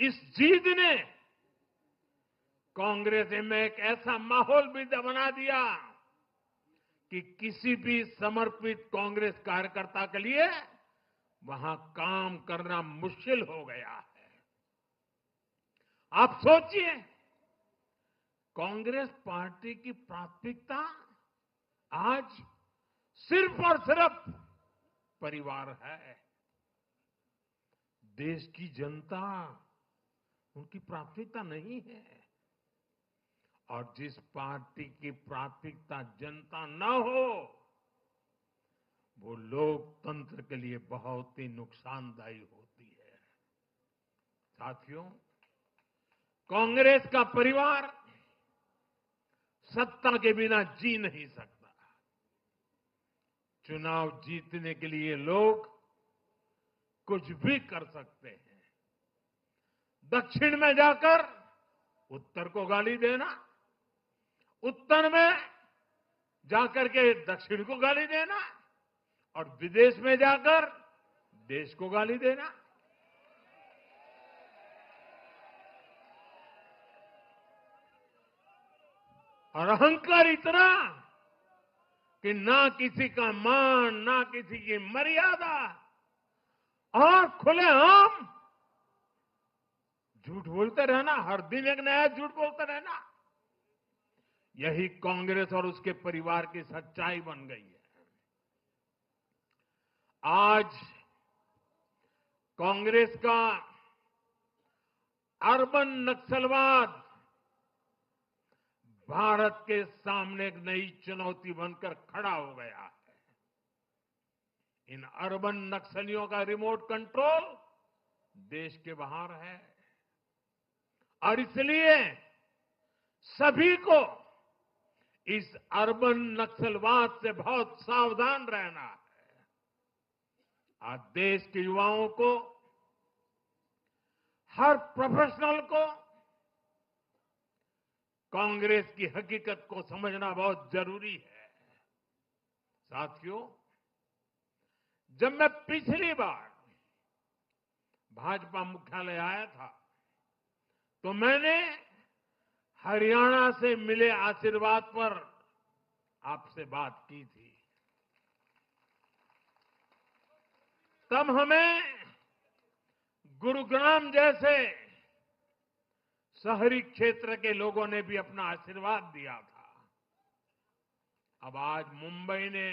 इस जीत ने कांग्रेस में एक ऐसा माहौल भी बना दिया कि किसी भी समर्पित कांग्रेस कार्यकर्ता के लिए वहां काम करना मुश्किल हो गया है। आप सोचिए, कांग्रेस पार्टी की प्राथमिकता आज सिर्फ और सिर्फ परिवार है। देश की जनता उनकी प्राथमिकता नहीं है। और जिस पार्टी की प्राथमिकता जनता न हो, वो लोकतंत्र के लिए बहुत ही नुकसानदायी होती है। साथियों, कांग्रेस का परिवार सत्ता के बिना जी नहीं सकता। चुनाव जीतने के लिए लोग कुछ भी कर सकते हैं। दक्षिण में जाकर उत्तर को गाली देना, उत्तर में जाकर के दक्षिण को गाली देना और विदेश में जाकर देश को गाली देना। और अहंकार इतना कि ना किसी का मान, ना किसी की मर्यादा, और खुलेआम झूठ बोलते रहना, हर दिन एक नया झूठ बोलते रहना। यही कांग्रेस और उसके परिवार की सच्चाई बन गई है। आज कांग्रेस का अर्बन नक्सलवाद भारत के सामने एक नई चुनौती बनकर खड़ा हो गया है। इन अर्बन नक्सलियों का रिमोट कंट्रोल देश के बाहर है और इसलिए सभी को इस अर्बन नक्सलवाद से बहुत सावधान रहना है। आज देश के युवाओं को, हर प्रोफेशनल को कांग्रेस की हकीकत को समझना बहुत जरूरी है। साथियों, जब मैं पिछली बार भाजपा मुख्यालय आया था तो मैंने हरियाणा से मिले आशीर्वाद पर आपसे बात की थी। तब हमें गुरुग्राम जैसे शहरी क्षेत्र के लोगों ने भी अपना आशीर्वाद दिया था। अब आज मुंबई ने,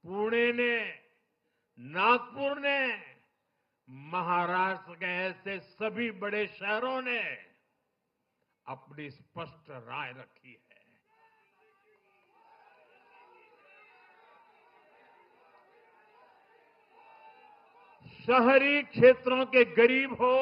पुणे ने, नागपुर ने, महाराष्ट्र के ऐसे सभी बड़े शहरों ने अपनी स्पष्ट राय रखी है। शहरी क्षेत्रों के गरीब हो,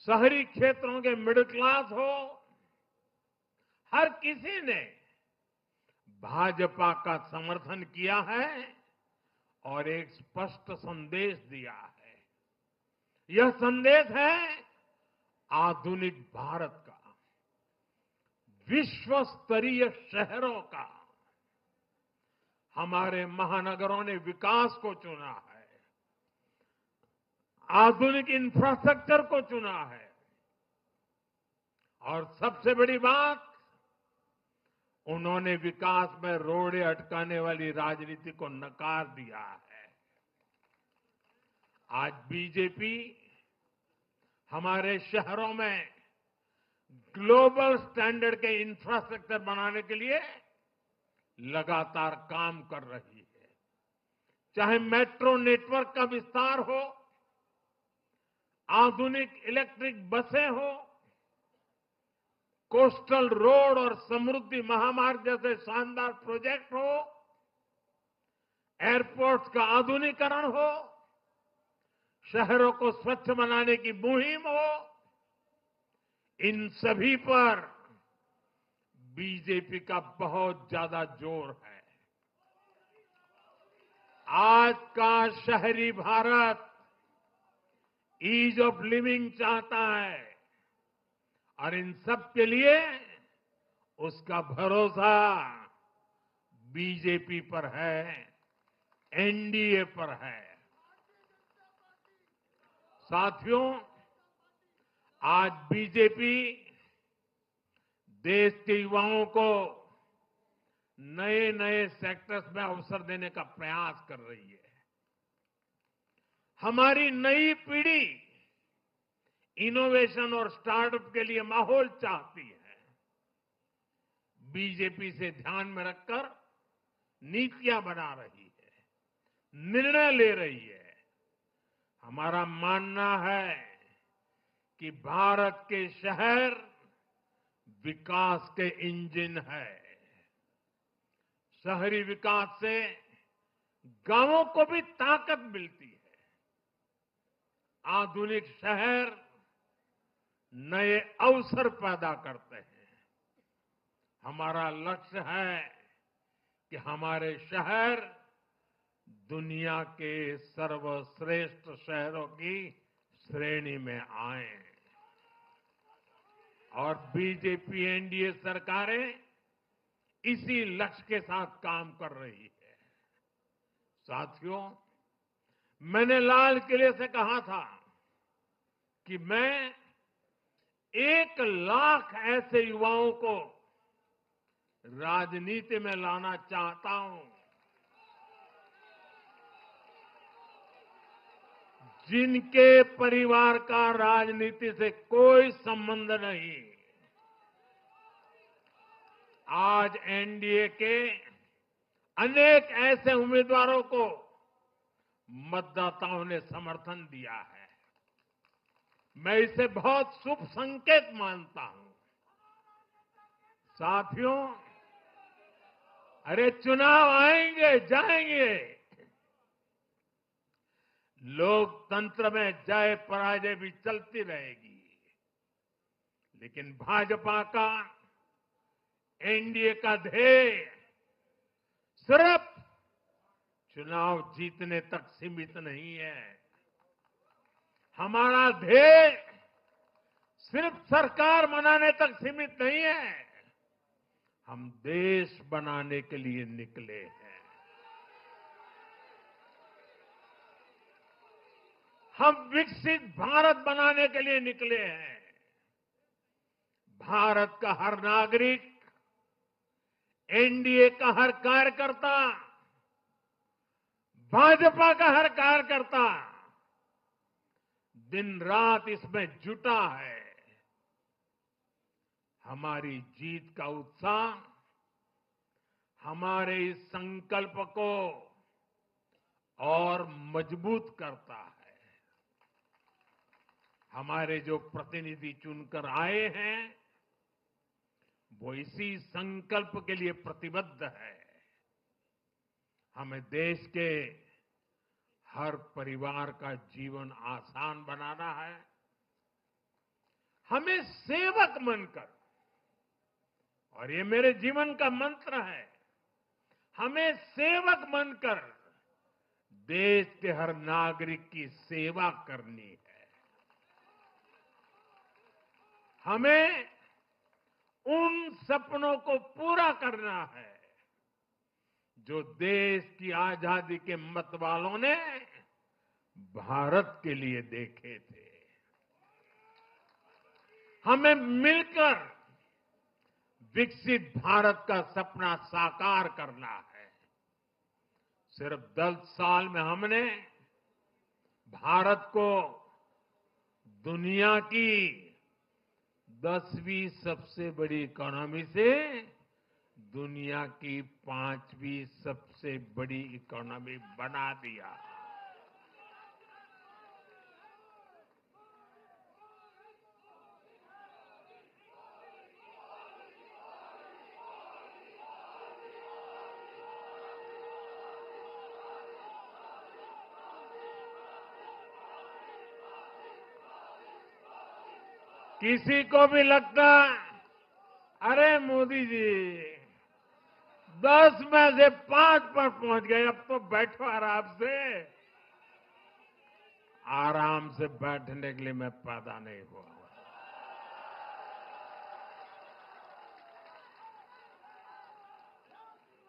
शहरी क्षेत्रों के मिडिल क्लास हो, हर किसी ने भाजपा का समर्थन किया है और एक स्पष्ट संदेश दिया है। यह संदेश है आधुनिक भारत का, विश्व स्तरीय शहरों का। हमारे महानगरों ने विकास को चुना है, आधुनिक इंफ्रास्ट्रक्चर को चुना है और सबसे बड़ी बात, उन्होंने विकास में रोड़े अटकाने वाली राजनीति को नकार दिया है। आज बीजेपी हमारे शहरों में ग्लोबल स्टैंडर्ड के इंफ्रास्ट्रक्चर बनाने के लिए लगातार काम कर रही है। चाहे मेट्रो नेटवर्क का विस्तार हो, आधुनिक इलेक्ट्रिक बसें हो, कोस्टल रोड और समृद्धि महामार्ग जैसे शानदार प्रोजेक्ट हो, एयरपोर्ट्स का आधुनिकीकरण हो, शहरों को स्वच्छ बनाने की मुहिम हो, इन सभी पर बीजेपी का बहुत ज्यादा जोर है। आज का शहरी भारत ईज ऑफ लिविंग चाहता है और इन सब के लिए उसका भरोसा बीजेपी पर है, एनडीए पर है। साथियों, आज बीजेपी देश के युवाओं को नए नए सेक्टर्स में अवसर देने का प्रयास कर रही है। हमारी नई पीढ़ी इनोवेशन और स्टार्टअप के लिए माहौल चाहती है। बीजेपी से ध्यान में रखकर नीतियां बना रही है, निर्णय ले रही है। हमारा मानना है कि भारत के शहर विकास के इंजन है। शहरी विकास से गांवों को भी ताकत मिलती है। आधुनिक शहर नए अवसर पैदा करते हैं। हमारा लक्ष्य है कि हमारे शहर दुनिया के सर्वश्रेष्ठ शहरों की श्रेणी में आए और बीजेपी एनडीए सरकारें इसी लक्ष्य के साथ काम कर रही है। साथियों, मैंने लाल किले से कहा था कि मैं 1 लाख ऐसे युवाओं को राजनीति में लाना चाहता हूं जिनके परिवार का राजनीति से कोई संबंध नहीं। आज एनडीए के अनेक ऐसे उम्मीदवारों को मतदाताओं ने समर्थन दिया है। मैं इसे बहुत शुभ संकेत मानता हूं। साथियों, अरे चुनाव आएंगे जाएंगे, लोकतंत्र में जय पराजय भी चलती रहेगी, लेकिन भाजपा का एनडीए का ध्येय सिर्फ चुनाव जीतने तक सीमित नहीं है। हमारा ध्येय सिर्फ सरकार बनाने तक सीमित नहीं है। हम देश बनाने के लिए निकले हैं। हम विकसित भारत बनाने के लिए निकले हैं। भारत का हर नागरिक, एनडीए का हर कार्यकर्ता, भाजपा का हर कार्यकर्ता दिन रात इसमें जुटा है। हमारी जीत का उत्साह हमारे इस संकल्प को और मजबूत करता है। हमारे जो प्रतिनिधि चुनकर आए हैं वो इसी संकल्प के लिए प्रतिबद्ध है। हमें देश के हर परिवार का जीवन आसान बनाना है। हमें सेवक बनकर, और ये मेरे जीवन का मंत्र है, हमें सेवक बनकर देश के हर नागरिक की सेवा करनी है। हमें उन सपनों को पूरा करना है जो देश की आजादी के मत वालों ने भारत के लिए देखे थे। हमें मिलकर विकसित भारत का सपना साकार करना है। सिर्फ 10 साल में हमने भारत को दुनिया की 10वीं सबसे बड़ी इकोनॉमी से दुनिया की 5वीं सबसे बड़ी इकोनॉमी बना दिया। किसी को भी लगता, अरे मोदी जी 10 में से 5 पर पहुंच गए, अब तो बैठो आराम से। आराम से बैठने के लिए मैं पैदा नहीं हुआ।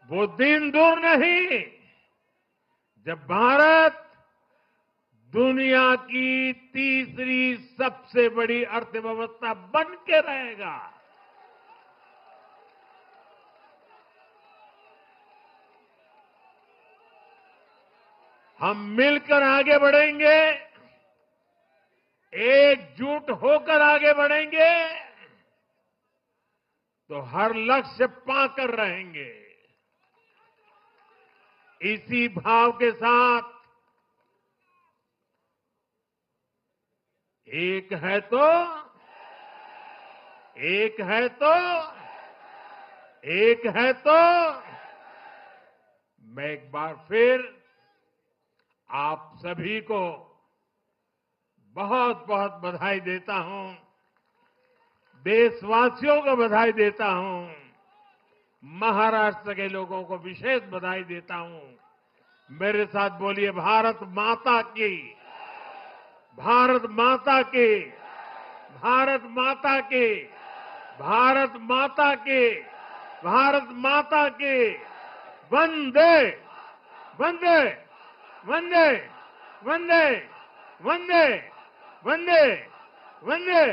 वो दिन दूर नहीं जब भारत दुनिया की तीसरी सबसे बड़ी अर्थव्यवस्था बन के रहेगा। हम मिलकर आगे बढ़ेंगे, एकजुट होकर आगे बढ़ेंगे तो हर लक्ष्य पाकर रहेंगे। इसी भाव के साथ एक है तो एक है तो एक है तो मैं एक बार फिर आप सभी को बहुत बहुत बधाई देता हूं, देशवासियों को बधाई देता हूं, महाराष्ट्र के लोगों को विशेष बधाई देता हूं। मेरे साथ बोलिए भारत माता की, भारत माता की, भारत माता की, भारत माता की, भारत माता की। वंदे वंदे वंदे वंदे वंदे वंदे वंदे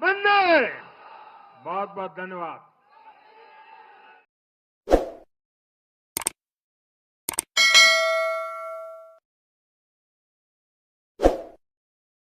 वंदे। बहुत बहुत धन्यवाद।